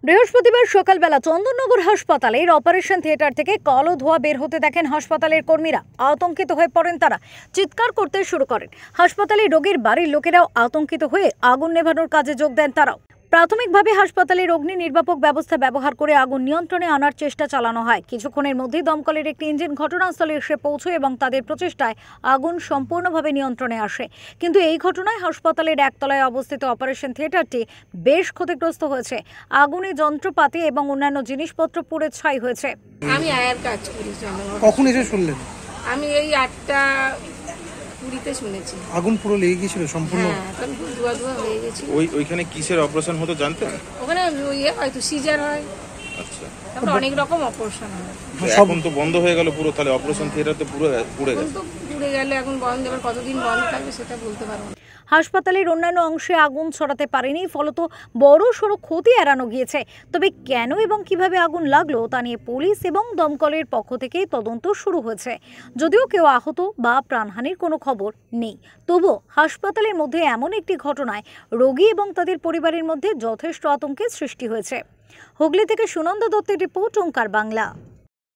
বৃহস্পতিবার সকালবেলা চন্দননগর হাসপাতালের অপারেশন থিয়েটার থেকে কালো ধোঁয়া বের হতে দেখেন হাসপাতালের কর্মীরা। আতঙ্কিত হয়ে পড়েন তারা, চিৎকার করতে শুরু করেন। হাসপাতালে রোগীর বাড়ির লোকেরাও আতঙ্কিত হয়ে আগুন নেভানোর কাজে যোগ দেন তারাও। প্রাথমিকভাবে হাসপাতালের অগ্নি নির্বাপক ব্যবস্থা ব্যবহার করে আগুন নিয়ন্ত্রণে আনার চেষ্টা চালানো হয়। কিছুক্ষণের মধ্যেই দমকলের একটি ইঞ্জিন ঘটনাস্থলে এসে পৌঁছয় এবং তাদের প্রচেষ্টায় আগুন সম্পূর্ণভাবে নিয়ন্ত্রণে আসে। কিন্তু এই ঘটনায় হাসপাতালের একতলায় অবস্থিত অপারেশন থিয়েটারটি বেশ ক্ষতিগ্রস্ত হয়েছে। আগুনে যন্ত্রপাতি এবং অন্যান্য জিনিসপত্র পুড়ে ছাই হয়েছে। আমি আয়ার কাজ করি। কখন এসে শুনলেন? আমি এই 8টা 20-তে শুনেছি। আগুন পুরো লেগে গিয়েছিল সম্পূর্ণ? হ্যাঁ, তখন খুব ধোঁয়া হয়ে গেছিল। ওইখানে কিসের অপারেশন হতো জানতেন? ওখানে হয়তো সিজার হয়। আচ্ছা, তারপর অনেক রকম অপারেশন হয়। এখন তো বন্ধ হয়ে গেল পুরো, তাহলে অপারেশন থিয়েটার তো পুরো পুড়ে এখন গেছে। তো পুড়ে গেলে এখন বন্ধ, এবার কতদিন বন্ধ থাকবে সেটা বলতে পারবো না। হাসপাতালের অন্যান্য অংশে আগুন ছড়াতে পারেনি, ফলত বড় সড়ো ক্ষতি এড়ানো গিয়েছে। তবে কেন এবং কিভাবে আগুন লাগলো তা নিয়ে পুলিশ এবং দমকলের পক্ষ থেকে তদন্ত শুরু হয়েছে। যদিও কেউ আহত বা প্রাণহানির কোনো খবর নেই, তবুও হাসপাতালের মধ্যে এমন একটি ঘটনায় রোগী এবং তাদের পরিবারের মধ্যে যথেষ্ট আতঙ্কের সৃষ্টি হয়েছে। হুগলি থেকে সুনন্দা দত্তের রিপোর্ট, ওঙ্কার বাংলা।